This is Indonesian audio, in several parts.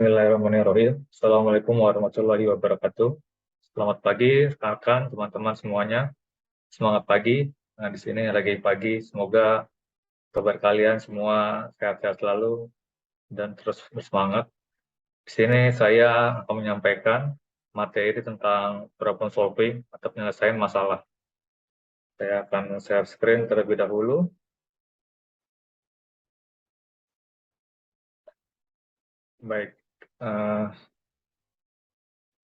Bismillahirrahmanirrahim. Assalamualaikum warahmatullahi wabarakatuh. Selamat pagi, rekan teman-teman semuanya. Semangat pagi. Nah, di sini lagi pagi. Semoga kabar kalian semua sehat-sehat selalu dan terus bersemangat. Di sini saya akan menyampaikan materi tentang problem solving atau penyelesaian masalah. Saya akan share screen terlebih dahulu. Baik, eh,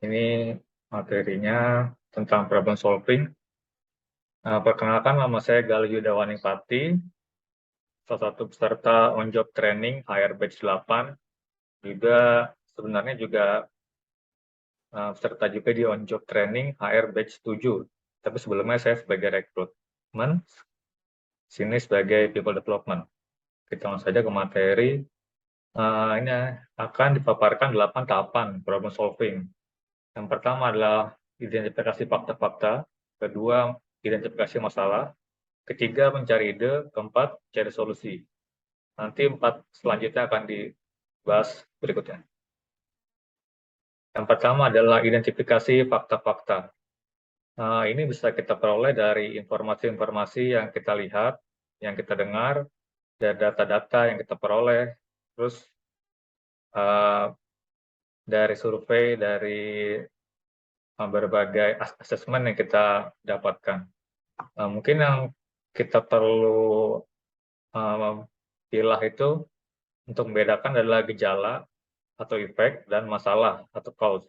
ini materinya tentang problem solving. Perkenalkan, nama saya Galih Yudawaningpati, salah satu peserta on-job training HR Batch 8. Juga sebenarnya juga peserta juga di on-job training HR Batch 7. Tapi sebelumnya saya sebagai rekrutmen, sini sebagai people development. Kita langsung saja ke materi. Ini akan dipaparkan 8 tahapan problem solving. Yang pertama adalah identifikasi fakta-fakta, kedua identifikasi masalah, ketiga mencari ide, keempat cari solusi. Nanti 4 selanjutnya akan dibahas berikutnya. Yang pertama adalah identifikasi fakta-fakta. Ini bisa kita peroleh dari informasi-informasi yang kita lihat, yang kita dengar, dan data-data yang kita peroleh, terus dari survei, dari berbagai asesmen yang kita dapatkan. Mungkin yang kita perlu pilah itu untuk membedakan adalah gejala atau efek dan masalah atau cause.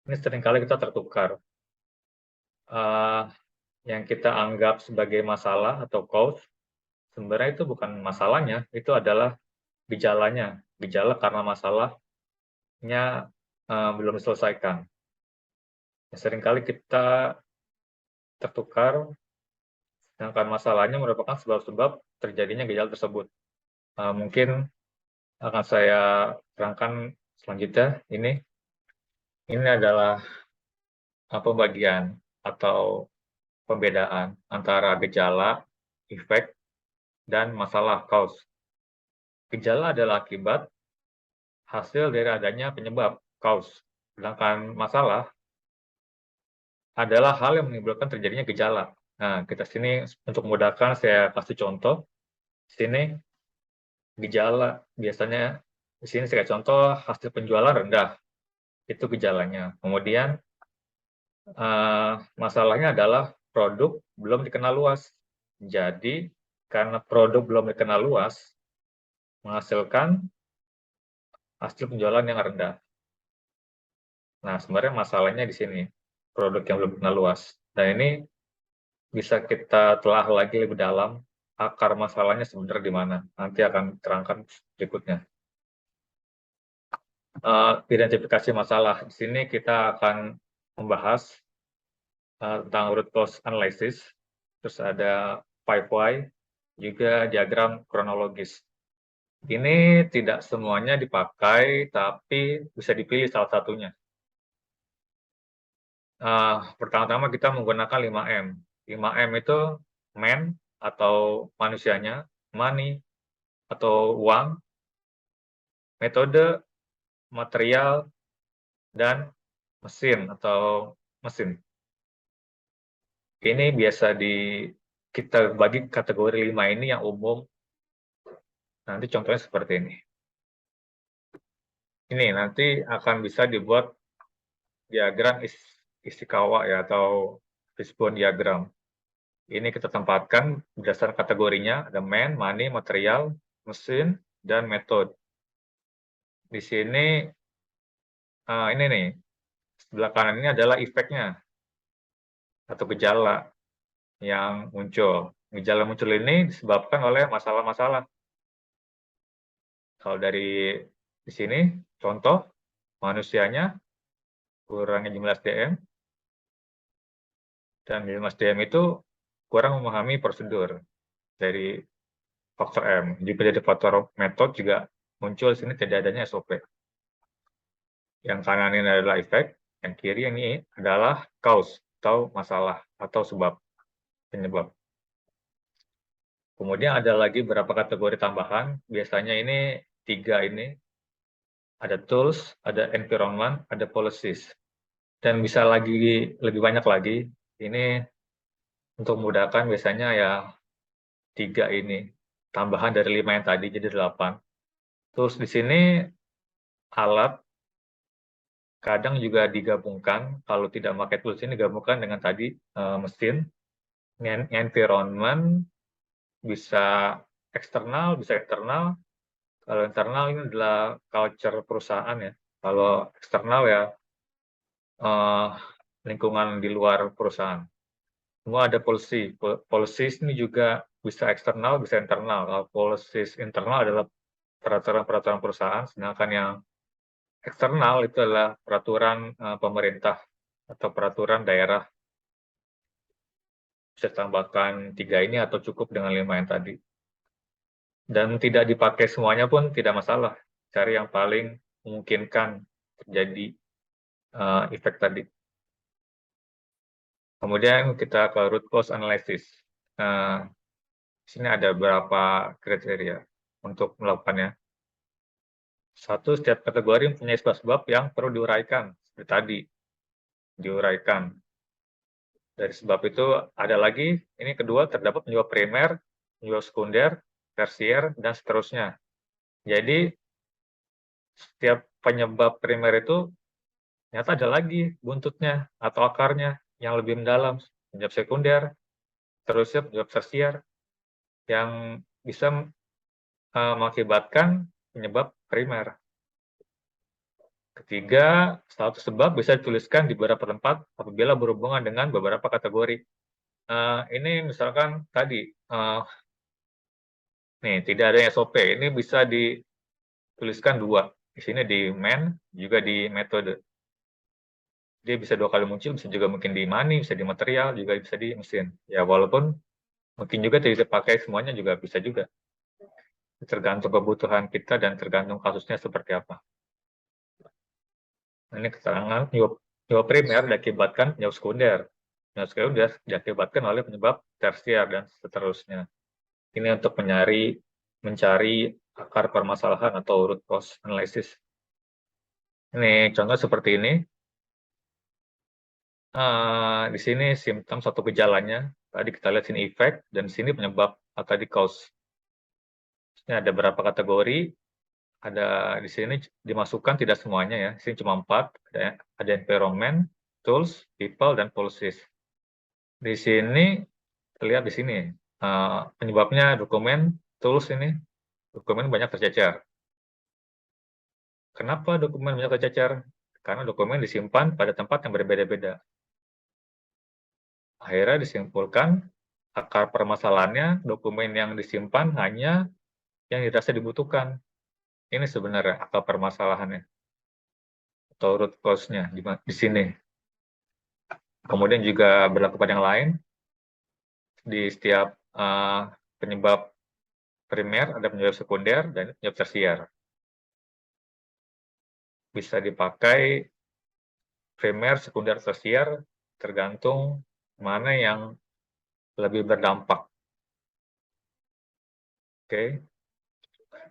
Ini seringkali kita tertukar. Yang kita anggap sebagai masalah atau cause, sebenarnya itu bukan masalahnya, itu adalah gejalanya. Gejala karena masalahnya belum diselesaikan. Seringkali kita tertukar, sedangkan masalahnya merupakan sebab-sebab terjadinya gejala tersebut. Mungkin akan saya terangkan selanjutnya. Ini adalah pembagian atau pembedaan antara gejala, efek, dan masalah cause. Gejala adalah akibat hasil dari adanya penyebab cause. Sedangkan masalah adalah hal yang menimbulkan terjadinya gejala. Nah, kita sini untuk memudahkan saya kasih contoh. Sini gejala biasanya di sini saya contoh hasil penjualan rendah. Itu gejalanya. Kemudian masalahnya adalah produk belum dikenal luas. Jadi karena produk belum dikenal luas menghasilkan hasil penjualan yang rendah. Nah, sebenarnya masalahnya di sini, produk yang belum dikenal luas. Nah, ini bisa kita telah lagi lebih dalam, akar masalahnya sebenarnya di mana. Nanti akan terangkan berikutnya. Identifikasi masalah. Di sini kita akan membahas tentang root cause analysis, terus ada 5 why, juga diagram kronologis. Ini tidak semuanya dipakai, tapi bisa dipilih salah satunya. Pertama-tama kita menggunakan 5M. 5M itu man atau manusianya, money atau uang, metode, material, dan mesin atau mesin. Ini biasa kita bagi kategori 5 ini yang umum. Nanti contohnya seperti ini. Ini nanti akan bisa dibuat diagram Ishikawa ya, atau fishbone diagram. Ini kita tempatkan berdasarkan kategorinya, ada man, money, material, mesin, dan metode. Di sini, ini nih, sebelah kanan ini adalah efeknya, atau gejala yang muncul. Gejala muncul ini disebabkan oleh masalah-masalah. Kalau dari di sini, contoh, manusianya kurangnya jumlah SDM, dan jumlah SDM itu kurang memahami prosedur dari faktor M. Juga dari faktor metode juga muncul di sini tidak adanya SOP. Yang kanan ini adalah efek, yang kiri ini adalah cause atau masalah atau penyebab. Kemudian ada lagi beberapa kategori tambahan, biasanya ini 3 ini ada tools, ada environment, ada policies. Dan bisa lagi lebih banyak lagi. Ini untuk memudahkan biasanya ya 3 ini, tambahan dari 5 yang tadi jadi 8. Terus di sini alat kadang juga digabungkan, kalau tidak pakai tools ini digabungkan dengan tadi mesin, environment, bisa eksternal, bisa internal. Kalau internal ini adalah culture perusahaan ya. Kalau eksternal ya lingkungan di luar perusahaan. Semua ada policy. Policies ini juga bisa eksternal, bisa internal. Kalau policies internal adalah peraturan-peraturan perusahaan, sedangkan yang eksternal itu adalah peraturan pemerintah atau peraturan daerah. Bisa tambahkan 3 ini atau cukup dengan 5 yang tadi. Dan tidak dipakai semuanya pun tidak masalah. Cari yang paling memungkinkan terjadi efek tadi. Kemudian kita ke root cause analysis. Di sini ada beberapa kriteria untuk melakukannya. Satu, setiap kategori mempunyai sebab-sebab yang perlu diuraikan, seperti tadi, diuraikan. Dari sebab itu ada lagi, ini kedua, terdapat penyebab primer, penyebab sekunder, tersier, dan seterusnya. Jadi, setiap penyebab primer itu ternyata ada lagi buntutnya atau akarnya yang lebih mendalam, penyebab sekunder, terusnya penyebab tersier, yang bisa mengakibatkan penyebab primer. Ketiga, satu sebab bisa dituliskan di beberapa tempat apabila berhubungan dengan beberapa kategori. Ini misalkan tadi, nih tidak ada SOP, ini bisa dituliskan 2, di sini di main, juga di metode. Dia bisa 2 kali muncul, bisa juga mungkin di money, bisa di material, juga bisa di mesin. Ya walaupun mungkin juga tidak dipakai semuanya juga bisa juga. Tergantung kebutuhan kita dan tergantung kasusnya seperti apa. Ini keterangan penyebab primer diakibatkan penyebab sekunder. Penyebab sekunder diakibatkan oleh penyebab tersier dan seterusnya. Ini untuk mencari akar permasalahan atau root cause analysis. Ini contoh seperti ini. Di sini simptom satu gejalanya. Tadi kita lihat sini efek dan di sini penyebab atau di cause. Ini ada berapa kategori. Ada di sini dimasukkan tidak semuanya ya. Di sini cuma 4. Ada environment, tools, people, dan policies. Di sini terlihat di sini penyebabnya dokumen, tools ini dokumen banyak tercecer. Kenapa dokumen banyak tercecer? Karena dokumen disimpan pada tempat yang berbeda-beda. Akhirnya disimpulkan akar permasalahannya dokumen yang disimpan hanya yang dirasa dibutuhkan. Ini sebenarnya akar permasalahannya atau root cause-nya di sini. Kemudian juga berlaku pada yang lain. Di setiap penyebab primer ada penyebab sekunder dan penyebab tersier. Bisa dipakai primer, sekunder, tersier tergantung mana yang lebih berdampak. Oke.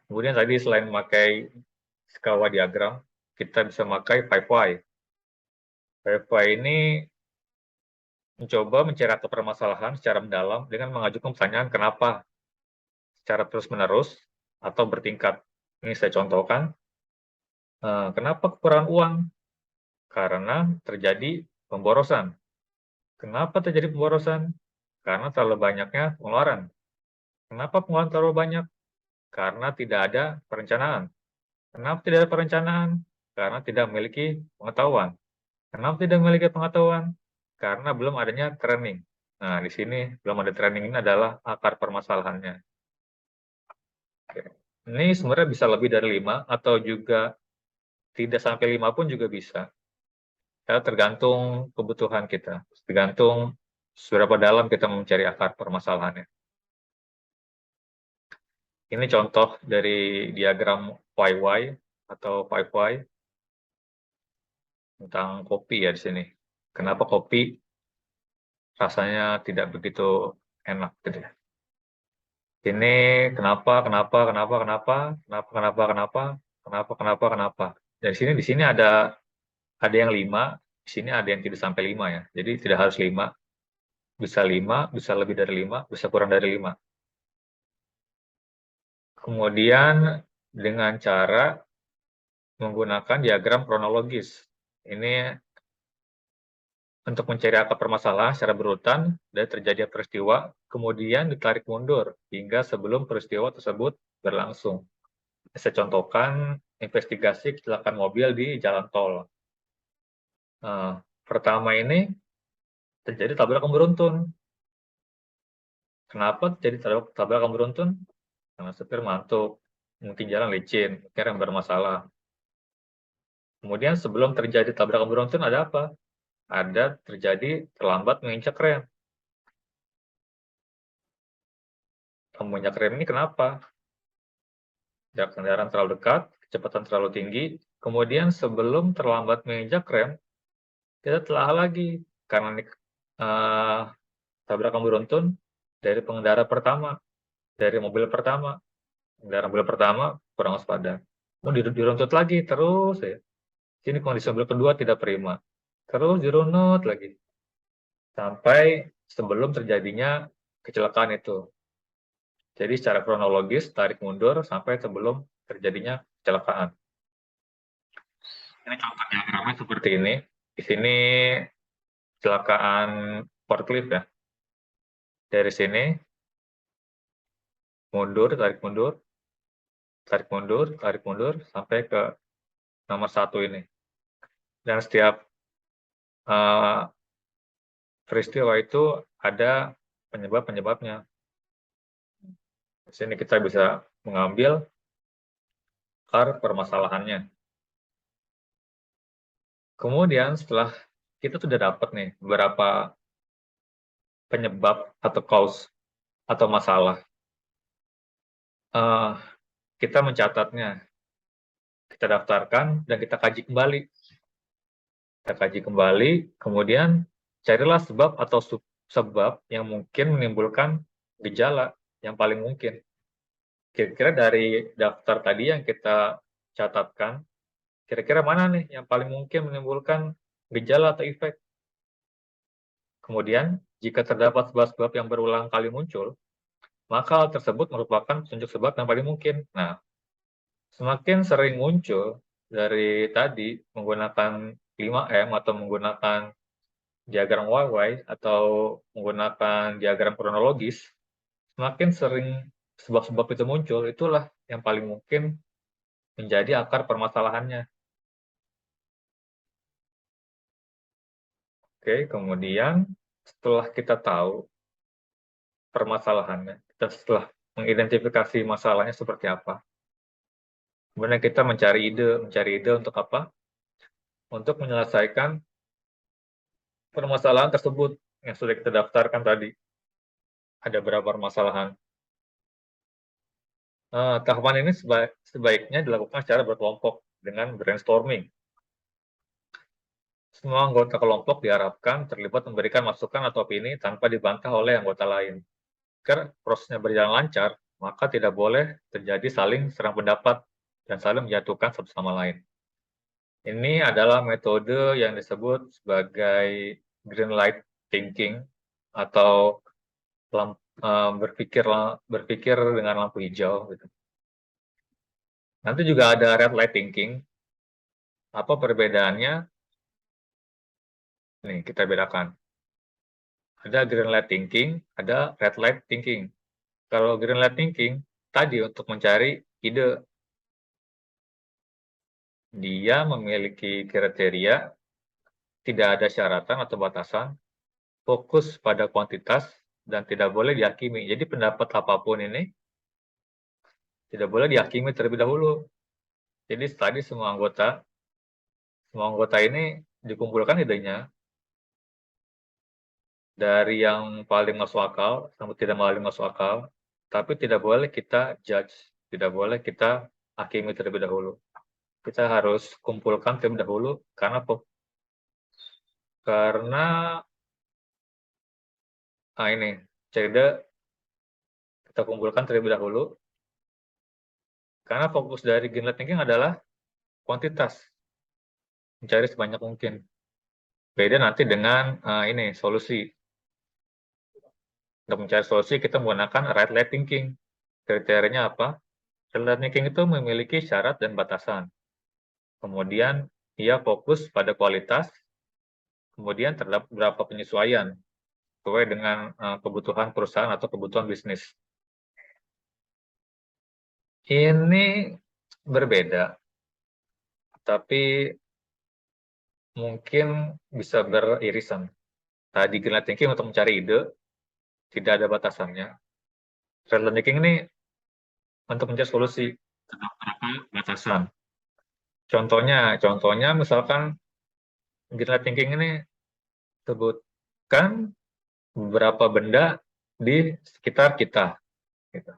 Kemudian tadi selain memakai skala diagram, kita bisa memakai 5 why. 5 why ini mencoba mencari akar permasalahan secara mendalam dengan mengajukan pertanyaan kenapa secara terus-menerus atau bertingkat. Ini saya contohkan. Kenapa kekurangan uang? Karena terjadi pemborosan. Kenapa terjadi pemborosan? Karena terlalu banyaknya pengeluaran. Kenapa pengeluaran terlalu banyak? Karena tidak ada perencanaan. Kenapa tidak ada perencanaan? Karena tidak memiliki pengetahuan. Kenapa tidak memiliki pengetahuan? Karena belum adanya training. Nah, di sini belum ada training ini adalah akar permasalahannya. Oke. Ini sebenarnya bisa lebih dari 5 atau juga tidak sampai 5 pun juga bisa. Ya, tergantung kebutuhan kita, tergantung seberapa dalam kita mencari akar permasalahannya. Ini contoh dari diagram YY atau 5Y tentang kopi ya di sini. Kenapa kopi rasanya tidak begitu enak gitu ya. Ini kenapa. Kenapa? Di sini ada yang 5, di sini ada yang tidak sampai 5 ya. Jadi tidak harus 5, bisa lebih dari 5, bisa kurang dari 5. Kemudian dengan cara menggunakan diagram kronologis. Ini untuk mencari akar permasalahan secara berurutan dari terjadinya peristiwa, kemudian ditarik mundur hingga sebelum peristiwa tersebut berlangsung. Saya contohkan investigasi kecelakaan mobil di jalan tol. Pertama ini terjadi tabrakan beruntun. Kenapa terjadi tabrakan beruntun? Karena supir mantuk, mungkin jalan licin, mungkin rem bermasalah. Kemudian sebelum terjadi tabrakan beruntun ada apa? Ada terjadi terlambat menginjak rem. Menginjak rem ini kenapa? Jarak kendaraan terlalu dekat, kecepatan terlalu tinggi, kemudian sebelum terlambat menginjak rem, kita telah lagi karena ini tabrakan beruntun dari pengendara pertama, dari mobil pertama. Kendaraan mobil pertama kurang waspada. Diruntut lagi terus ya. Sini kondisi mobil kedua tidak prima. Terus dirunut lagi. Sampai sebelum terjadinya kecelakaan itu. Jadi secara kronologis tarik mundur sampai sebelum terjadinya kecelakaan. Ini contoh diagramnya seperti ini. Di sini kecelakaan forklift ya. Dari sini mundur, tarik mundur, tarik mundur, tarik mundur sampai ke nomor 1 ini. Dan setiap peristiwa itu ada penyebab-penyebabnya. Di sini kita bisa mengambil akar permasalahannya. Kemudian setelah kita sudah dapat nih beberapa penyebab atau cause atau masalah, kita mencatatnya, kita daftarkan dan kita kaji kembali. Kita kaji kembali, kemudian carilah sebab atau sebab yang mungkin menimbulkan gejala yang paling mungkin. Kira-kira dari daftar tadi yang kita catatkan, kira-kira mana nih yang paling mungkin menimbulkan gejala atau efek? Kemudian, jika terdapat sebab-sebab yang berulang kali muncul, maka hal tersebut merupakan petunjuk sebab yang paling mungkin. Nah, semakin sering muncul dari tadi menggunakan 5M atau menggunakan diagram YY atau menggunakan diagram kronologis, semakin sering sebab-sebab itu muncul, itulah yang paling mungkin menjadi akar permasalahannya. Oke, kemudian setelah kita tahu permasalahannya, kita setelah mengidentifikasi masalahnya seperti apa, kemudian kita mencari ide untuk apa? Untuk menyelesaikan permasalahan tersebut yang sudah kita daftarkan tadi. Ada berapa permasalahan? Tahapan ini sebaiknya dilakukan secara berkelompok dengan brainstorming. Semua anggota kelompok diharapkan terlibat memberikan masukan atau opini tanpa dibantah oleh anggota lain. Agar prosesnya berjalan lancar, maka tidak boleh terjadi saling serang pendapat dan saling menjatuhkan satu sama lain. Ini adalah metode yang disebut sebagai green light thinking atau berpikir dengan lampu hijau. Gitu. Nanti juga ada red light thinking. Apa perbedaannya? Nih, kita bedakan. Ada green light thinking, ada red light thinking. Kalau green light thinking, tadi untuk mencari ide. Dia memiliki kriteria, tidak ada syaratan atau batasan, fokus pada kuantitas, dan tidak boleh dihakimi. Jadi pendapat apapun ini tidak boleh dihakimi terlebih dahulu. Jadi tadi semua anggota ini dikumpulkan idenya dari yang paling masuk akal sampai tidak paling masuk akal, tapi tidak boleh kita judge, tidak boleh kita hakimi terlebih dahulu. Kita harus kumpulkan terlebih dahulu karena ini cerita kita kumpulkan terlebih dahulu Karena fokus dari greenlight thinking adalah kuantitas, mencari sebanyak mungkin. Beda nanti dengan ini solusi. Untuk mencari solusi kita menggunakan right light thinking. Kriterianya apa? Right light thinking itu memiliki syarat dan batasan. Kemudian ia fokus pada kualitas, kemudian terdapat beberapa penyesuaian sesuai dengan kebutuhan perusahaan atau kebutuhan bisnis. Ini berbeda, tapi mungkin bisa beririsan. Tadi greenlight thinking untuk mencari ide, tidak ada batasannya. Red light thinking ini untuk mencari solusi, terdapat batasan. Contohnya misalkan greenlight thinking ini sebutkan beberapa benda di sekitar kita. Gitu.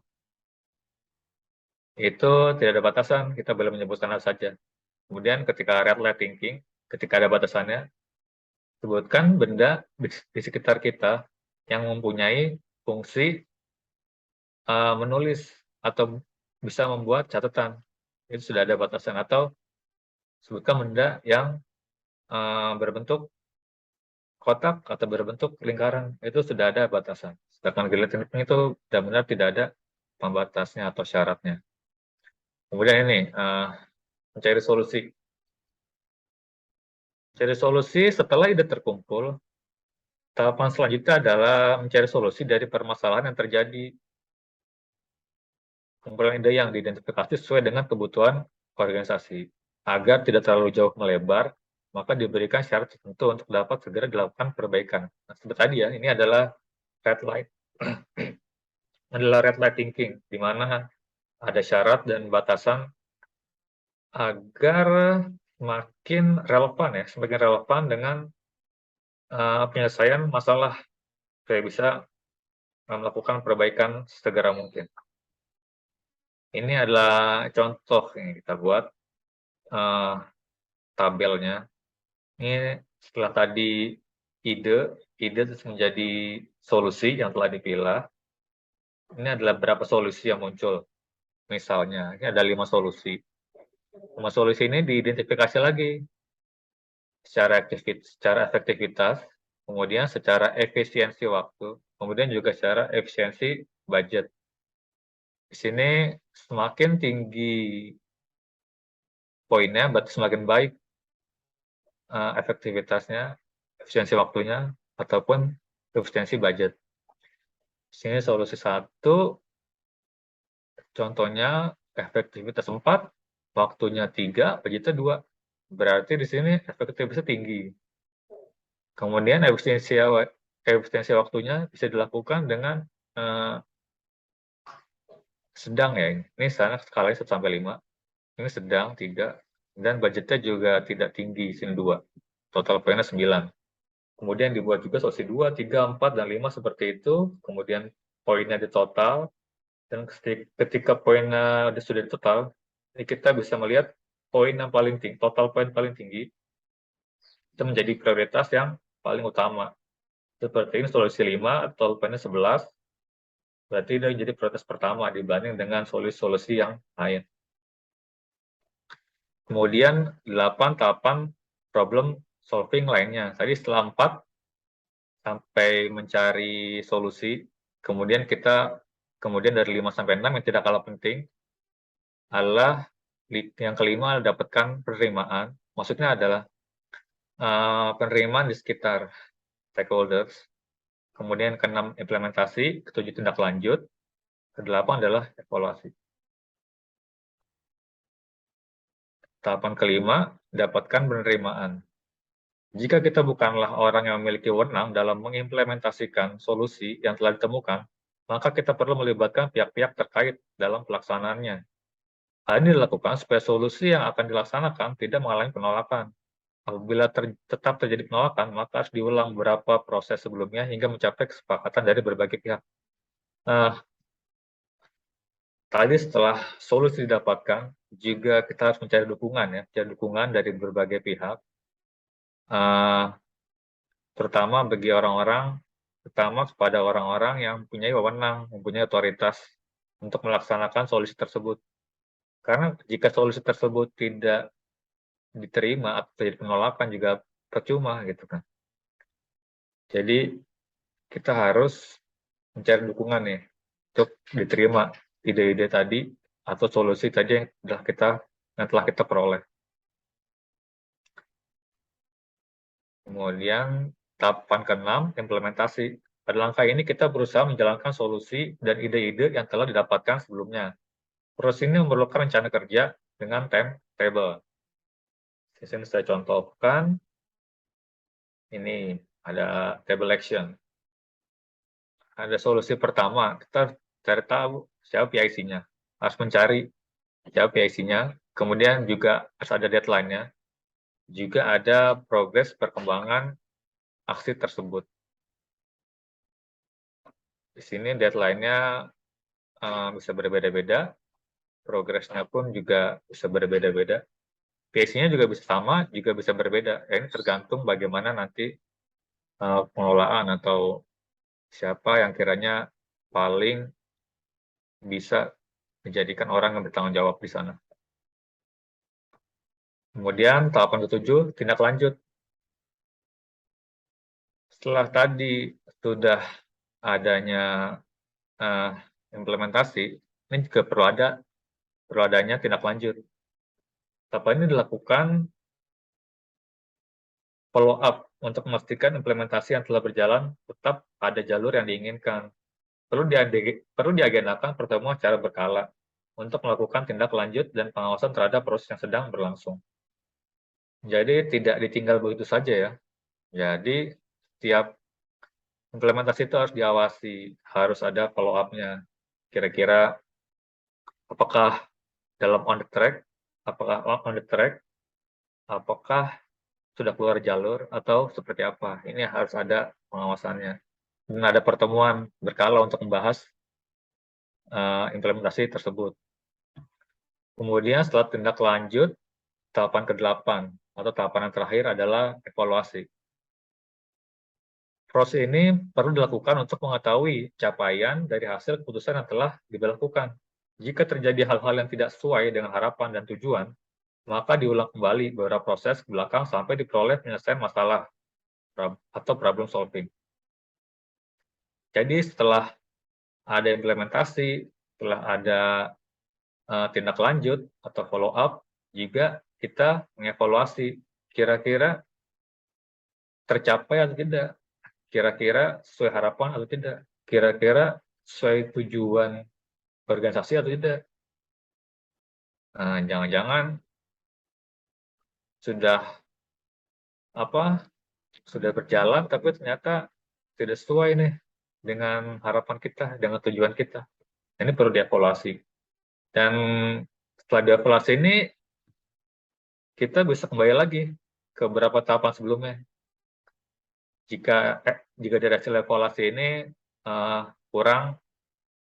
Itu tidak ada batasan, kita boleh menyebutkan apa saja. Kemudian ketika red light thinking, ketika ada batasannya, sebutkan benda di sekitar kita yang mempunyai fungsi menulis atau bisa membuat catatan. Itu sudah ada batasan. Atau sebutkan benda yang berbentuk kotak atau berbentuk lingkaran. Itu sudah ada batasan. Sedangkan guillotine itu benar-benar tidak ada pembatasnya atau syaratnya. Kemudian ini, mencari solusi. Mencari solusi setelah ide terkumpul, tahapan selanjutnya adalah mencari solusi dari permasalahan yang terjadi. Kumpulan ide yang diidentifikasi sesuai dengan kebutuhan organisasi. Agar tidak terlalu jauh melebar, maka diberikan syarat tertentu untuk dapat segera dilakukan perbaikan. Nah, seperti tadi ya, ini adalah red light. adalah red light thinking, di mana ada syarat dan batasan agar semakin relevan ya, semakin relevan dengan penyelesaian masalah, supaya bisa melakukan perbaikan segera mungkin. Ini adalah contoh yang kita buat tabelnya. Ini setelah tadi ide terus menjadi solusi yang telah dipilah. Ini adalah berapa solusi yang muncul. Misalnya, ini ada 5 solusi. 5 solusi ini diidentifikasi lagi secara efektivitas, kemudian secara efisiensi waktu, kemudian juga secara efisiensi budget. Di sini semakin tinggi poinnya, berarti semakin baik efektivitasnya, efisiensi waktunya, ataupun efisiensi budget. Di sini solusi 1, contohnya efektivitas 4, waktunya 3, budgetnya 2. Berarti di sini efektivitasnya tinggi. Kemudian efisiensi waktunya bisa dilakukan dengan sedang ya, ini skalanya 1 sampai 5, ini sedang 3, dan budgetnya juga tidak tinggi, sini 2, total poinnya 9. Kemudian dibuat juga solusi 2, 3, 4, dan 5 seperti itu, kemudian poinnya di total, dan ketika poinnya sudah di total, ini kita bisa melihat poin yang paling tinggi, total poin paling tinggi, itu menjadi prioritas yang paling utama. Seperti ini solusi 5, total poinnya 11, berarti ini jadi prioritas pertama dibanding dengan solusi-solusi yang lain. Kemudian 8 tahapan problem solving lainnya. Tadi setelah 4 sampai mencari solusi, kemudian dari 5 sampai 6 yang tidak kalah penting adalah yang kelima dapatkan penerimaan. Maksudnya adalah penerimaan di sekitar stakeholders. Kemudian ke-6 implementasi, ke-7 tindak lanjut, ke-8 adalah evaluasi. Tahapan kelima, dapatkan penerimaan. Jika kita bukanlah orang yang memiliki wewenang dalam mengimplementasikan solusi yang telah ditemukan, maka kita perlu melibatkan pihak-pihak terkait dalam pelaksanaannya. Hal ini dilakukan supaya solusi yang akan dilaksanakan tidak mengalami penolakan. Apabila tetap terjadi penolakan, maka harus diulang beberapa proses sebelumnya hingga mencapai kesepakatan dari berbagai pihak. Tadi setelah solusi didapatkan, juga kita harus mencari dukungan ya, mencari dukungan dari berbagai pihak, terutama kepada orang-orang yang mempunyai wewenang, mempunyai otoritas untuk melaksanakan solusi tersebut. Karena jika solusi tersebut tidak diterima atau terjadi penolakan juga percuma gitu kan. Jadi kita harus mencari dukungan nih untuk diterima ide-ide tadi atau solusi tadi yang telah kita peroleh. Kemudian tahapan ke-6, implementasi. Pada langkah ini kita berusaha menjalankan solusi dan ide-ide yang telah didapatkan sebelumnya. Proses ini memerlukan rencana kerja dengan timetable. Di sini saya contohkan, ini ada table action. Ada solusi pertama, kita cari tahu siapa PIC-nya. Harus mencari siapa PIC-nya, kemudian juga harus ada deadline-nya, juga ada progres perkembangan aksi tersebut. Di sini deadline-nya bisa berbeda-beda, progresnya pun juga bisa berbeda-beda. PIC-nya juga bisa sama, juga bisa berbeda. Ini tergantung bagaimana nanti pengelolaan atau siapa yang kiranya paling bisa menjadikan orang yang bertanggung jawab di sana. Kemudian tahapan ke-7, tindak lanjut. Setelah tadi sudah adanya implementasi, ini juga perlu adanya tindak lanjut. Tahapan ini dilakukan follow up untuk memastikan implementasi yang telah berjalan tetap ada jalur yang diinginkan. Perlu diagendakan pertemuan secara berkala untuk melakukan tindak lanjut dan pengawasan terhadap proses yang sedang berlangsung. Jadi tidak ditinggal begitu saja ya. Jadi setiap implementasi itu harus diawasi, harus ada follow up-nya. Kira-kira apakah dalam on the track, apakah sudah keluar jalur atau seperti apa. Ini harus ada pengawasannya. Dan ada pertemuan berkala untuk membahas implementasi tersebut. Kemudian setelah tindak lanjut, tahapan ke-8 atau tahapan yang terakhir adalah evaluasi. Proses ini perlu dilakukan untuk mengetahui capaian dari hasil keputusan yang telah diberlakukan. Jika terjadi hal-hal yang tidak sesuai dengan harapan dan tujuan, maka diulang kembali beberapa proses ke belakang sampai diperoleh penyelesaian masalah atau problem solving. Jadi setelah ada implementasi, setelah ada tindak lanjut atau follow up, juga kita mengevaluasi kira-kira tercapai atau tidak, kira-kira sesuai harapan atau tidak, kira-kira sesuai tujuan organisasi atau tidak. Jangan-jangan sudah sudah berjalan tapi ternyata tidak sesuai nih dengan harapan kita, dengan tujuan kita. Ini perlu dievaluasi. Dan setelah dievaluasi ini, kita bisa kembali lagi ke beberapa tahapan sebelumnya. Jika dari hasil evaluasi ini kurang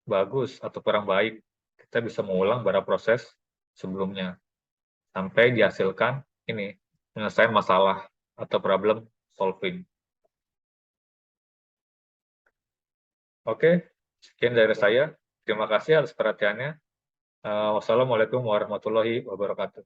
bagus atau kurang baik, kita bisa mengulang beberapa proses sebelumnya sampai dihasilkan ini penyelesaian masalah atau problem solving. Oke, sekian dari saya. Terima kasih atas perhatiannya. Wassalamualaikum warahmatullahi wabarakatuh.